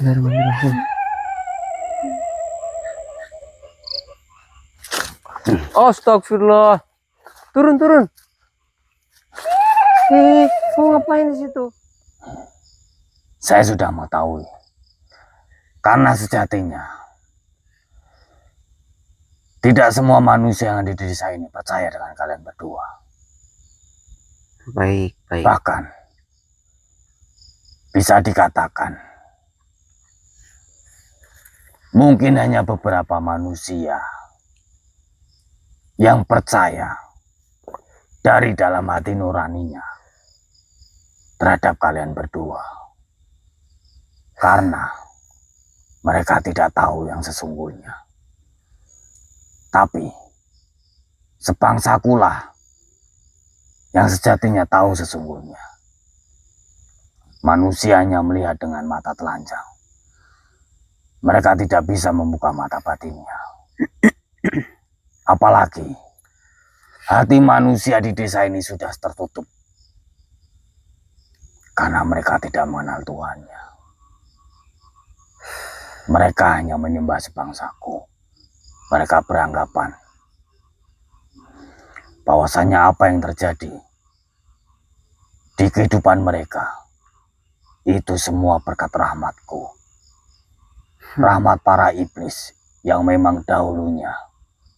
Bismillahirrahmanirrahim. Astagfirullah. Turun. Mau ngapain di situ? Saya sudah mengetahui. Karena sejatinya tidak semua manusia yang ada di desa ini percaya dengan kalian berdua. Baik. Bahkan bisa dikatakan mungkin hanya beberapa manusia yang percaya dari dalam hati nuraninya terhadap kalian berdua. Karena mereka tidak tahu yang sesungguhnya. Tapi sebangsakulah yang sejatinya tahu sesungguhnya. Manusianya melihat dengan mata telanjang. Mereka tidak bisa membuka mata batinnya. Apalagi hati manusia di desa ini sudah tertutup. Karena mereka tidak mengenal Tuhannya. Mereka hanya menyembah sebangsaku. Mereka beranggapan bahwasanya apa yang terjadi di kehidupan mereka itu semua berkat rahmatku. Rahmat para iblis yang memang dahulunya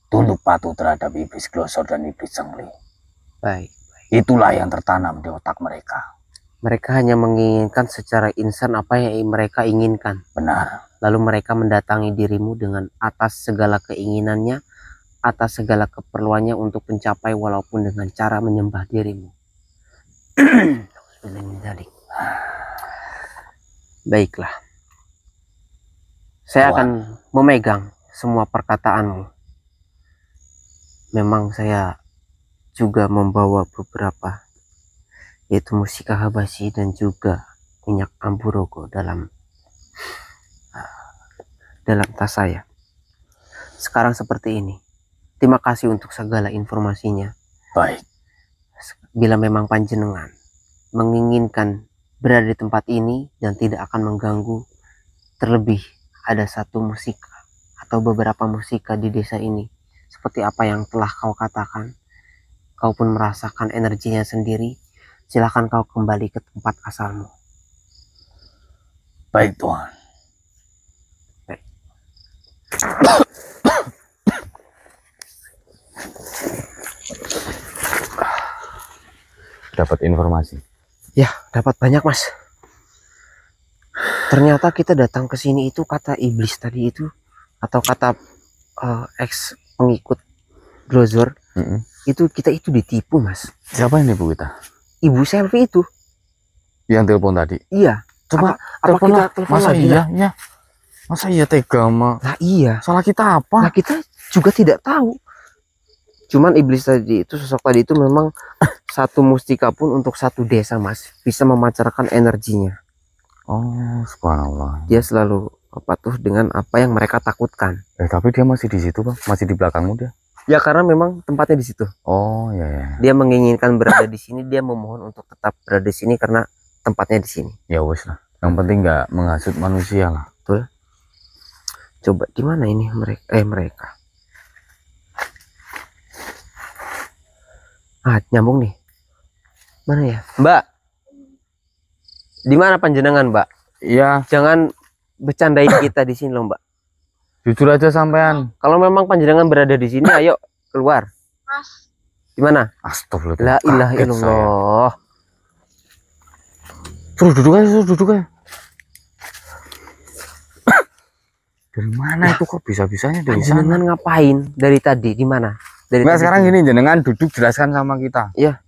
tunduk patuh terhadap iblis Glosor dan iblis Sengli. Baik. Itulah yang tertanam di otak mereka. Mereka hanya menginginkan secara insan apa yang mereka inginkan. Benar. Lalu mereka mendatangi dirimu dengan atas segala keinginannya, atas segala keperluannya untuk mencapai walaupun dengan cara menyembah dirimu. Baiklah. Saya akan memegang semua perkataanmu. Memang saya juga membawa beberapa, yaitu musika habasyi dan juga minyak amburogo dalam tas saya. Sekarang seperti ini. Terima kasih untuk segala informasinya. Baik. Bila memang panjenengan menginginkan berada di tempat ini dan tidak akan mengganggu, terlebih ada satu musika atau beberapa musika di desa ini, seperti apa yang telah kau katakan, kau pun merasakan energinya sendiri, silahkan kau kembali ke tempat asalmu. Baik, Tuhan. Baik. Dapat informasi? Ya, dapat banyak, Mas. Ternyata kita datang ke sini itu kata iblis tadi itu, atau kata ex pengikut Glosor, itu kita itu ditipu, Mas. Siapa yang nipu kita? Ibu Selvi itu. Yang telepon tadi? Iya. Coba apa kita telepon masa lagi? Iya. Masa iya tega, Ma? Nah iya. Salah kita apa? Nah kita juga tidak tahu. Cuman iblis tadi itu, sosok tadi itu memang satu mustika pun untuk satu desa, Mas, bisa memancarkan energinya. Oh, subhanallah. Dia selalu patuh dengan apa yang mereka takutkan. Tapi dia masih di situ, Bang. Masih di belakangmu dia. Ya karena memang tempatnya di situ. Oh, ya. Dia menginginkan berada di sini, dia memohon untuk tetap berada di sini karena tempatnya di sini. Ya wes lah. Yang penting nggak menghasut manusia lah. Betul. Coba di mana ini mereka? Nyambung nih. Mana ya? Mbak. Di mana panjenengan, Mbak? Iya. Jangan bercandain kita di sini loh, Mbak. Jujur aja sampean. Kalau memang panjenengan berada di sini, ayo keluar. Mas. Di mana? Astagfirullah. La ilaha illallah. Suruh duduk aja. Dari mana itu kok bisa-bisanya dari sana? Jenengan ngapain dari tadi? Di mana? Enggak, sekarang gini, jenengan duduk jelaskan sama kita. Iya.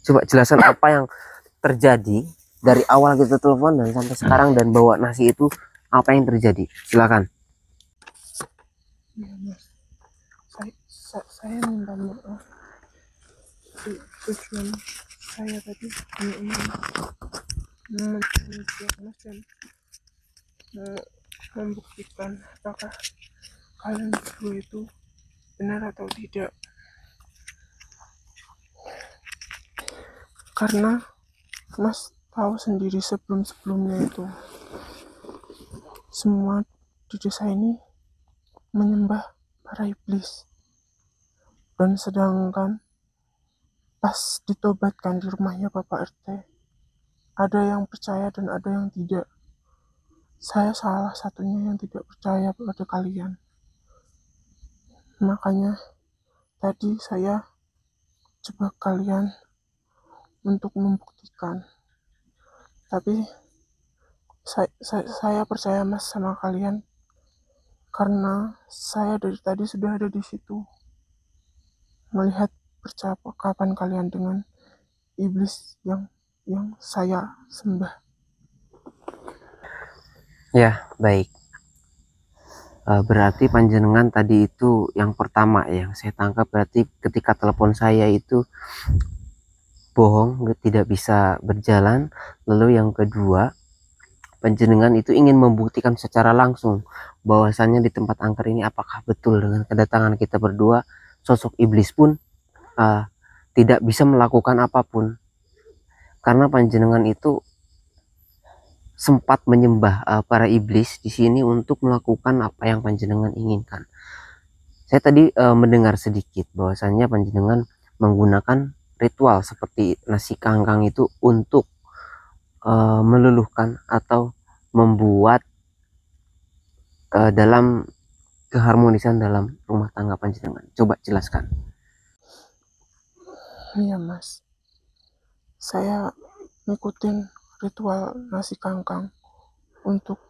Coba jelaskan apa yang terjadi dari awal kita telepon dan sampai sekarang dan bawa nasi itu, apa yang terjadi? Silakan. Ya, Mas. Saya minta maaf. Tujuan saya tadi hanya ingin mencari Mas dan membuktikan apakah kalian berdua itu benar atau tidak, karena Mas tahu sendiri sebelumnya itu semua di desa ini menyembah para iblis. Dan sedangkan pas ditobatkan di rumahnya Bapak RT, ada yang percaya dan ada yang tidak. Saya salah satunya yang tidak percaya pada kalian. Makanya tadi saya jebak kalian untuk membuktikan. Tapi saya percaya Mas sama kalian karena saya dari tadi sudah ada di situ melihat percakapan kalian dengan iblis yang saya sembah. Ya, baik. Berarti panjenengan tadi itu yang pertama yang saya tangkap, berarti ketika telepon saya itu bohong, tidak bisa berjalan. Lalu yang kedua, panjenengan itu ingin membuktikan secara langsung bahwasannya di tempat angker ini apakah betul dengan kedatangan kita berdua sosok iblis pun tidak bisa melakukan apapun, karena panjenengan itu sempat menyembah para iblis di sini untuk melakukan apa yang panjenengan inginkan. Saya tadi mendengar sedikit bahwasannya panjenengan menggunakan ritual seperti nasi kangkang itu untuk meluluhkan atau membuat dalam keharmonisan dalam rumah tangga panjenengan. Coba jelaskan. Iya Mas, saya ngikutin ritual nasi kangkang untuk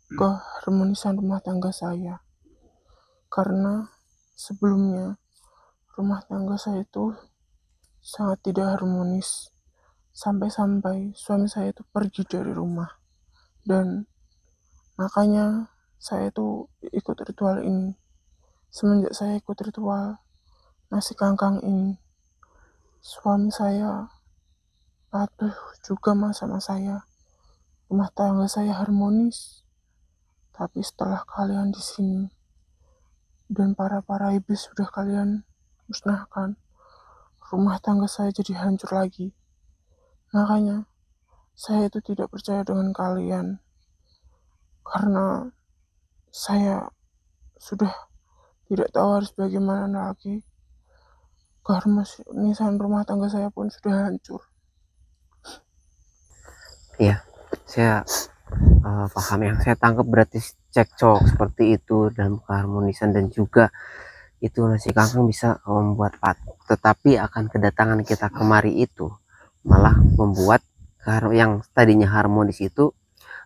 keharmonisan rumah tangga saya. Karena sebelumnya rumah tangga saya itu sangat tidak harmonis. Sampai-sampai suami saya itu pergi dari rumah. Dan makanya saya itu ikut ritual ini. Semenjak saya ikut ritual nasi kangkang ini, suami saya patuh juga Mas sama saya. Rumah tangga saya harmonis. Tapi setelah kalian di sini dan para iblis sudah kalian musnahkan, rumah tangga saya jadi hancur lagi. Makanya saya itu tidak percaya dengan kalian karena saya sudah tidak tahu harus bagaimana lagi. Keharmonisan rumah tangga saya pun sudah hancur. Iya, saya paham. Yang saya tangkap berarti cekcok seperti itu dalam keharmonisan, dan juga itu nasi kangkang bisa membuat patuh, tetapi akan kedatangan kita kemari itu malah membuat yang tadinya harmonis itu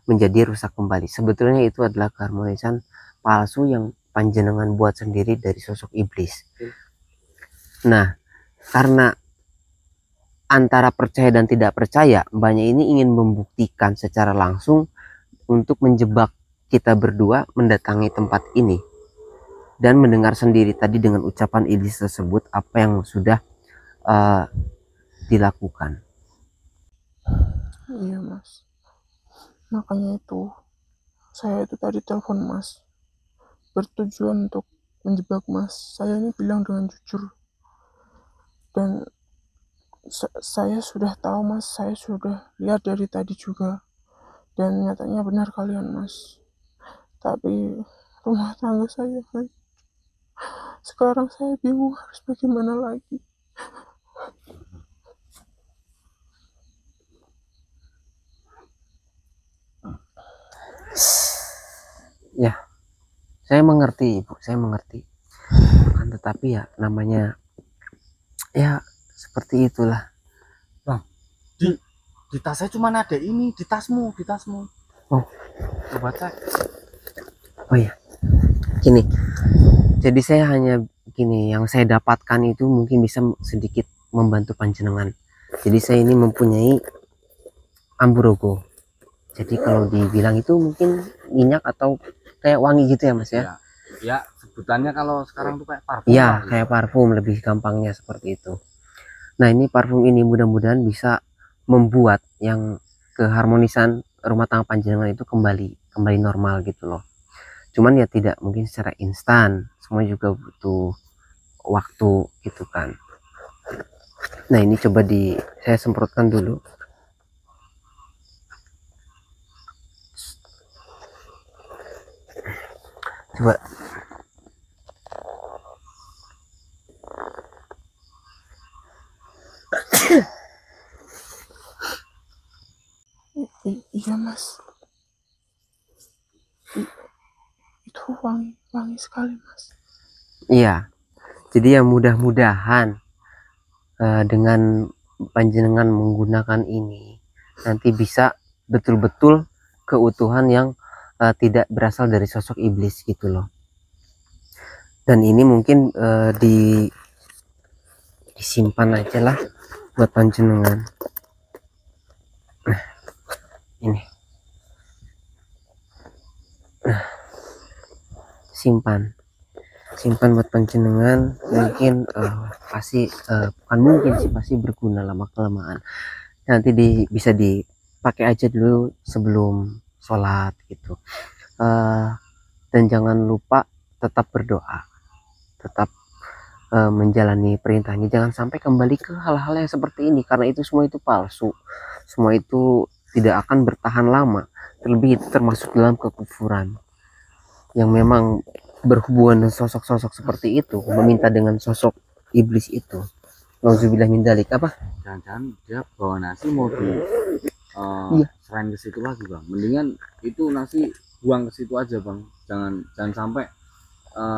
menjadi rusak kembali. Sebetulnya itu adalah keharmonisan palsu yang panjenengan buat sendiri dari sosok iblis. Nah, karena antara percaya dan tidak percaya, mbaknya ini ingin membuktikan secara langsung untuk menjebak kita berdua mendatangi tempat ini dan mendengar sendiri tadi dengan ucapan iblis tersebut apa yang sudah dilakukan. Iya Mas, makanya itu saya itu tadi telepon Mas bertujuan untuk menjebak Mas. Saya ini bilang dengan jujur, dan saya sudah tahu Mas, saya sudah lihat dari tadi juga, dan nyatanya benar kalian Mas. Tapi rumah tangga saya, sekarang saya bingung harus bagaimana lagi. Ya, saya mengerti Ibu, saya mengerti. Kan tetapi ya namanya ya seperti itulah. Bang, di tas saya cuma ada ini, di tasmu. Oh, Coba cek. oh ya, gini. Jadi saya hanya gini, yang saya dapatkan itu mungkin bisa sedikit membantu panjenengan. Jadi saya ini mempunyai amburogo. Jadi kalau dibilang itu mungkin minyak atau kayak wangi gitu ya Mas ya? Ya, sebutannya kalau sekarang tuh kayak parfum. Ya, kayak parfum, lebih gampangnya seperti itu. Nah, ini parfum ini mudah-mudahan bisa membuat yang keharmonisan rumah tangga panjenengan itu kembali normal gitu loh. Cuman ya tidak mungkin secara instan, semua juga butuh waktu gitu kan. Nah, ini coba saya semprotkan dulu. Coba. Iya mas, itu wangi sekali mas. Iya. Jadi ya mudah-mudahan dengan panjenengan menggunakan ini nanti bisa betul-betul keutuhan yang tidak berasal dari sosok iblis gitu loh. Dan ini mungkin disimpan aja lah buat panjenengan. Ini simpan buat panjenengan, mungkin pasti bukan mungkin sih, pasti berguna lama kelamaan. Nanti bisa dipakai aja dulu sebelum sholat gitu. Dan jangan lupa tetap berdoa, tetap menjalani perintahnya, jangan sampai kembali ke hal-hal yang seperti ini, karena itu semua itu palsu, semua itu tidak akan bertahan lama, terlebih itu termasuk dalam kekufuran yang memang berhubungan dengan sosok-sosok seperti itu, meminta dengan sosok iblis itu. Nauzubillah min dzalik. Apa? Jangan-jangan dia bawa nasi mau di Iya. serain ke situ lagi bang. Mendingan itu nasi buang ke situ aja bang. Jangan sampai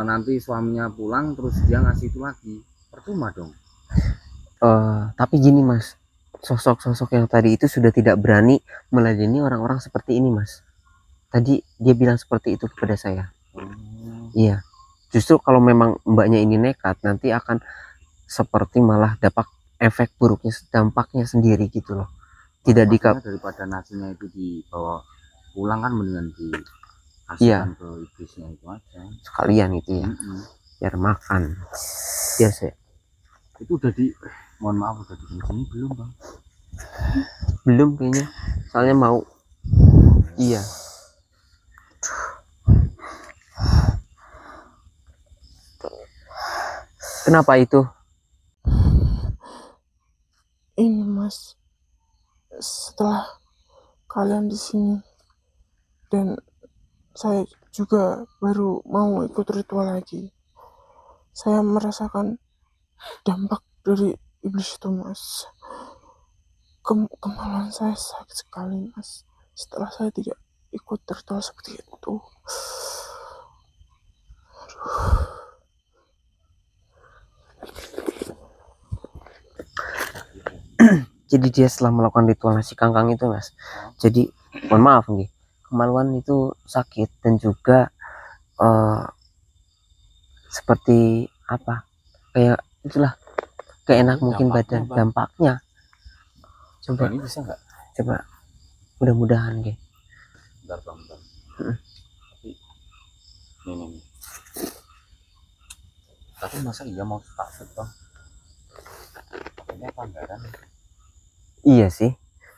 nanti suaminya pulang terus dia ngasih itu lagi, percuma dong. Tapi gini mas, sosok-sosok yang tadi itu sudah tidak berani meladeni orang-orang seperti ini mas. Tadi dia bilang seperti itu kepada saya. Iya, justru kalau memang mbaknya ini nekat, nanti akan seperti malah dapat efek buruknya, dampaknya sendiri gitu loh. Tidak daripada nasinya itu dibawa pulang kan mendingan dikasihkan ke iblisnya itu aja sekalian itu ya. Biar makan. Biasa. Itu mohon maaf udah dikencing belum bang? Belum kayaknya, soalnya mau. Iya. Kenapa itu? Ini mas, setelah kalian di sini dan saya juga baru mau ikut ritual lagi, saya merasakan dampak dari iblis itu mas. Kemaluan saya sakit sekali mas setelah saya tidak ikut ritual seperti itu. Jadi dia setelah melakukan ritual nasi kangkang itu mas, jadi mohon maaf nih, kemaluan itu sakit dan juga seperti apa, kayak itulah, kayak enak mungkin badan, dampaknya. Coba ini bisa nggak? Coba mudah-mudahan deh. Bentar bang, bentar. Ini. Tapi masa iya mau takut bang? Ini apa anggaran? Iya sih.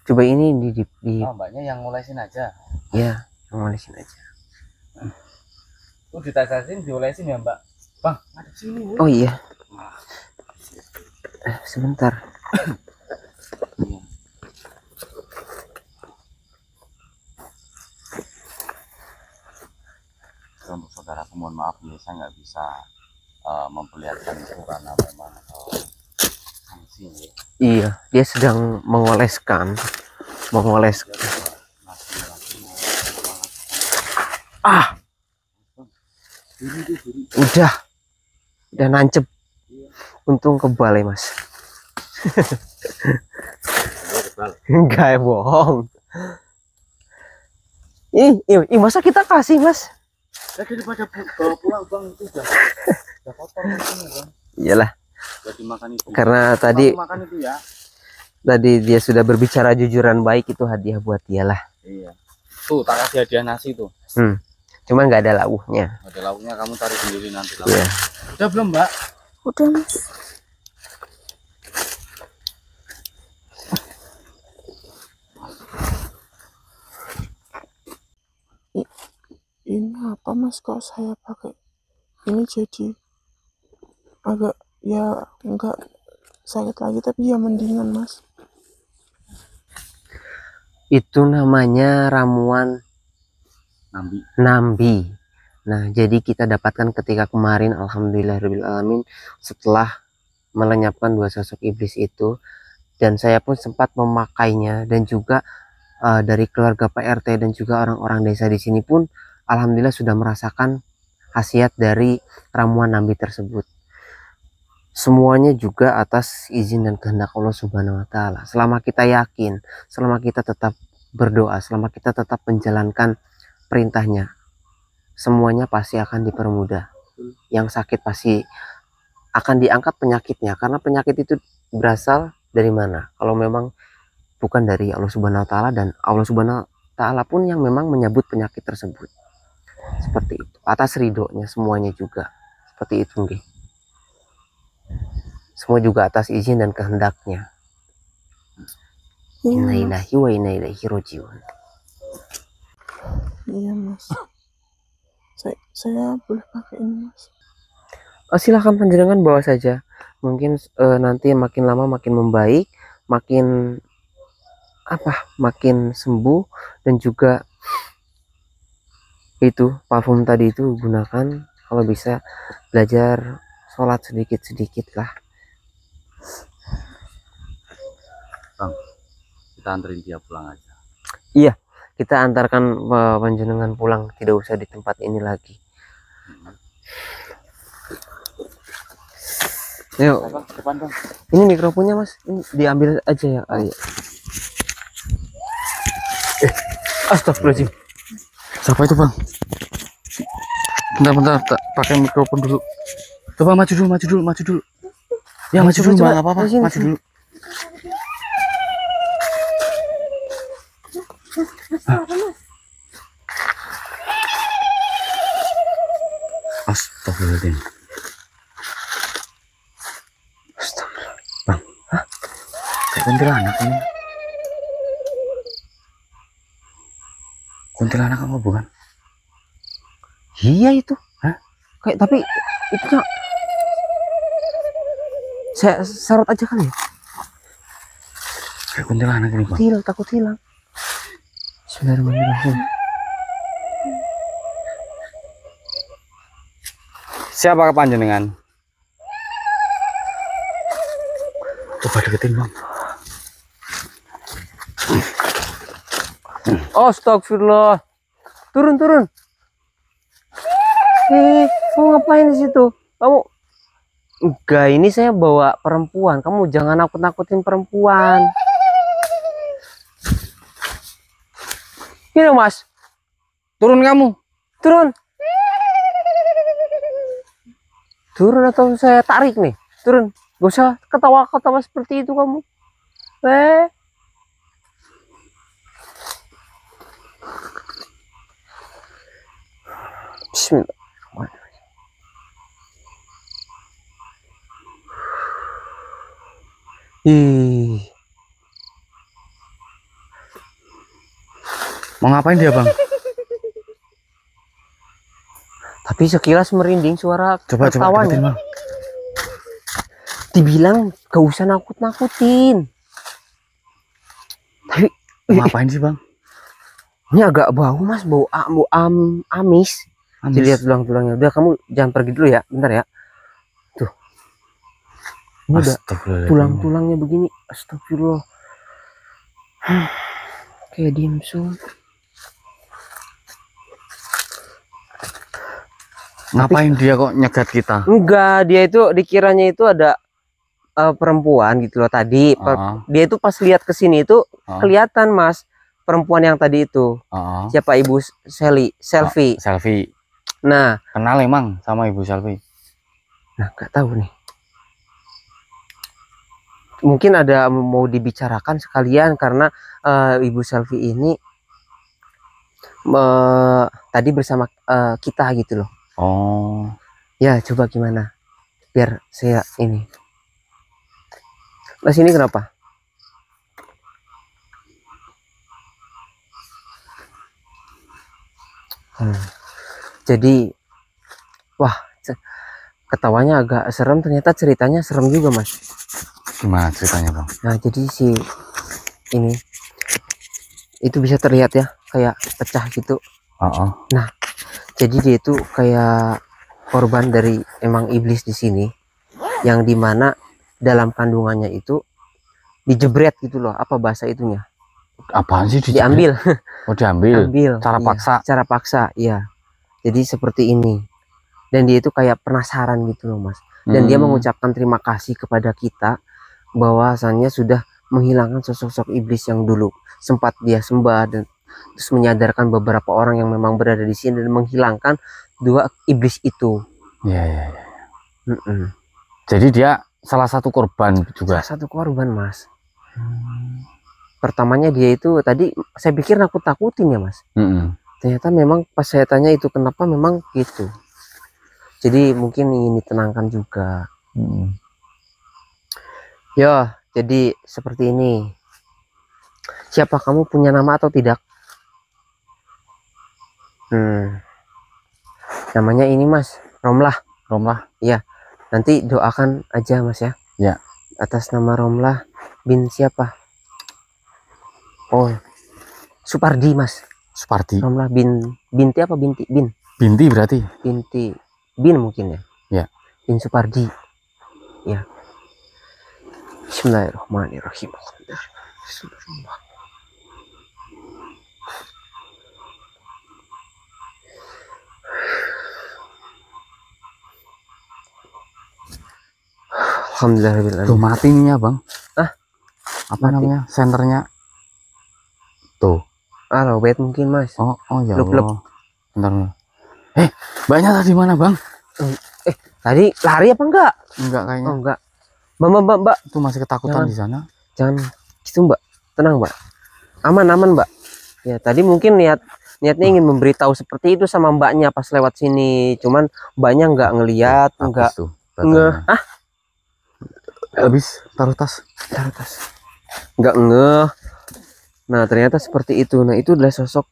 Coba ini mbaknya yang ngolesin aja. Iya, yang ngolesin aja. Tuh ditasasin, diolesin ya mbak. Bang, ada sini. Oh iya. Sebentar. Untuk saudara, mohon maaf ya, saya nggak bisa memperlihatkan itu karena memang sanksi ya. Iya, dia sedang mengoleskan. Udah nancep. Untung kebal ya mas. Enggak, bohong. Ih, masa kita kasih mas? Daripada bawa pulang bang, itu udah kotor ini bang. Iyalah. Dimakan itu. Karena tadi makan itu ya. Tadi dia sudah berbicara jujuran baik, itu hadiah buat dia lah. Iya. Tuh tak kasih hadiah nasi tuh. Cuman nggak ada lauhnya. Ada lauhnya, kamu cari sendiri nanti. Iya. Udah belum mbak? Udah mas. Ini apa mas, kalau saya pakai ini jadi agak ya enggak sakit lagi, tapi ya mendingan mas. Itu namanya ramuan nambi. Nah, jadi kita dapatkan ketika kemarin, alhamdulillahirrahmanirrahim, setelah melenyapkan dua sosok iblis itu, dan saya pun sempat memakainya, dan juga dari keluarga Pak RT dan juga orang-orang desa di sini pun alhamdulillah sudah merasakan khasiat dari ramuan Nambi tersebut. Semuanya juga atas izin dan kehendak Allah Subhanahu wa taala. Selama kita yakin, selama kita tetap berdoa, selama kita tetap menjalankan perintahnya, semuanya pasti akan dipermudah. Yang sakit pasti akan diangkat penyakitnya, karena penyakit itu berasal dari mana? Kalau memang bukan dari Allah Subhanahu wa taala, dan Allah Subhanahu wa taala pun yang memang menyebut penyakit tersebut. Seperti itu. Atas ridhonya semuanya juga. Seperti itu, nggih. Semua juga atas izin dan kehendaknya. Iya, Inna Mas. lillahi wa inna ilaihi rajiun. Iya, Mas. Saya boleh pakai ini, Mas. Silahkan panjenengan bawa saja. Mungkin nanti makin lama makin membaik, makin makin sembuh, dan juga itu parfum tadi itu gunakan. Kalau bisa belajar sholat sedikit-sedikit lah. Bang, kita anterin dia pulang aja. Iya, kita antarkan panjenengan pulang, tidak usah di tempat ini lagi. Yuk, Bang, depan bang. ini mikrofonnya Mas, ini diambil aja ya. Astagfirullahaladzim. Siapa itu bang? Bentar, tak pakai mikrofon dulu. Coba maju dulu. Ya maju dulu, coba. nggak apa-apa, Sini, maju dulu. Astagfirullahaladzim. Bang, kayak kuntilanak ini. Kuntilanak apa bukan? Iya itu. Hah? Kayak tapi itu saya sarot aja kali ya. Kayak kuntilanak ini bang. Takut hilang. Bismillahirrahmanirrahim. Siapa panjenengan? Coba deketin bang. Astagfirullah. Turun. Kamu ngapain di situ? Kamu enggak, ini saya bawa perempuan. Kamu jangan nakut-nakutin perempuan. Ini Mas. Turun kamu. Turun atau saya tarik nih? Turun. Gak usah ketawa-ketawa seperti itu kamu. Bismillahirrahmanirrahim. Mau ngapain dia bang? Tapi sekilas merinding suara Coba deketin ketawanya. bang. Dibilang gak usah nakut-nakutin. Tapi Mau ngapain sih bang? ini agak bau Mas, bau amis. Dilihat tulang-tulangnya. Udah, kamu jangan pergi dulu ya, bentar ya. Tuh. Ini udah tulang-tulangnya begini. Astagfirullah. Kayak dimsum. Ngapain dia kok nyegat kita? Enggak, dia itu dikiranya itu ada perempuan gitu loh tadi. Dia itu pas lihat ke sini itu kelihatan Mas, perempuan yang tadi itu. Siapa Ibu Selfie. Selfie. Nah, Kenal emang sama Ibu Selfie? Nah, nggak tahu nih. Mungkin ada mau dibicarakan sekalian karena Ibu Selfie ini tadi bersama kita gitu loh. Oh. Ya, coba gimana? Biar saya ini. Mas ini kenapa? Jadi, wah, ketawanya agak serem. Ternyata ceritanya serem juga Mas. Gimana ceritanya bang? Nah, jadi si ini itu bisa terlihat ya, kayak pecah gitu. Nah, Jadi dia itu kayak korban dari emang iblis di sini, yang dimana dalam kandungannya itu dijebret gitu loh, apa bahasa itunya, Apaan sih diambil. Oh, diambil. Ambil Cara iya, paksa. cara paksa ya. Jadi seperti ini, dan dia itu kayak penasaran gitu loh mas, dan dia mengucapkan terima kasih kepada kita bahwasannya sudah menghilangkan sosok-sosok iblis yang dulu sempat dia sembah, dan terus menyadarkan beberapa orang yang memang berada di sini dan menghilangkan dua iblis itu. Iya, iya, iya. Mm-mm. Jadi dia salah satu korban juga. Salah satu korban mas. Pertamanya dia itu tadi saya pikir nakut-nakutin ya mas. Ternyata memang pas saya tanya itu kenapa, memang gitu. Jadi mungkin ingin ditenangkan juga. Ya, jadi seperti ini. Siapa kamu, punya nama atau tidak? Namanya ini mas, Romlah. Romlah. Iya. Nanti doakan aja mas ya. Ya. Atas nama Romlah bin siapa? Oh, Supardi mas. Supardi. Romlah binti apa binti? Binti berarti. Binti bin mungkin ya. Ya. Bin Supardi. Ya. Bismillahirrahmanirrahim. Bismillahirrahmanirrahim. Alhamdulillah. Tuh mati nih ya bang. Apa mati. namanya senternya? Tuh. Lowbat mungkin mas. Oh ya Lep. Allah. Bentar. Banyak tadi mana bang? Tadi lari apa enggak? Enggak kayaknya. Oh enggak. Mbak. Itu masih ketakutan Jangan. di sana. Jangan gitu mbak. Tenang mbak. Aman mbak. Ya tadi mungkin niatnya ingin memberitahu seperti itu sama mbaknya pas lewat sini. Cuman mbaknya enggak ngelihat, enggak. Habis taruh tas. Enggak ngeh. Nah ternyata seperti itu. Nah itu adalah sosok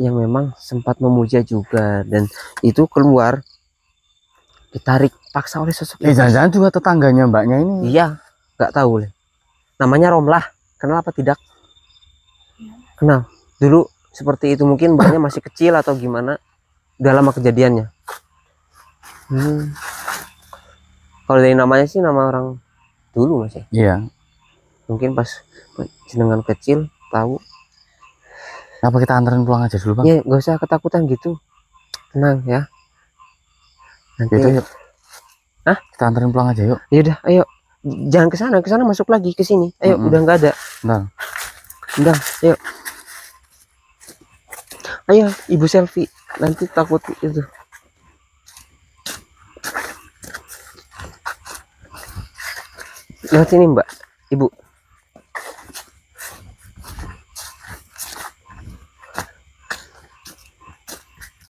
yang memang sempat memuja juga, dan itu keluar ditarik paksa oleh sosok itu. Jangan-jangan juga tetangganya mbaknya ini. Iya, nggak tahu le. Namanya Romlah. Kenal apa tidak? Kenal. Dulu seperti itu, mungkin mbaknya masih kecil atau gimana. Udah lama kejadiannya. Kalau dari namanya sih nama orang dulu masih. Iya. Mungkin pas jenengan kecil tahu. Kenapa kita anterin pulang aja dulu bang? Ya gak usah ketakutan gitu, tenang ya. Nanti yuk. Kita anterin pulang aja yuk. Yaudah ayo, jangan ke sana masuk lagi ke sini. Ayo udah nggak ada. Udah ayo. Ayo ibu selfie, nanti takut itu. Lewat sini mbak, ibu.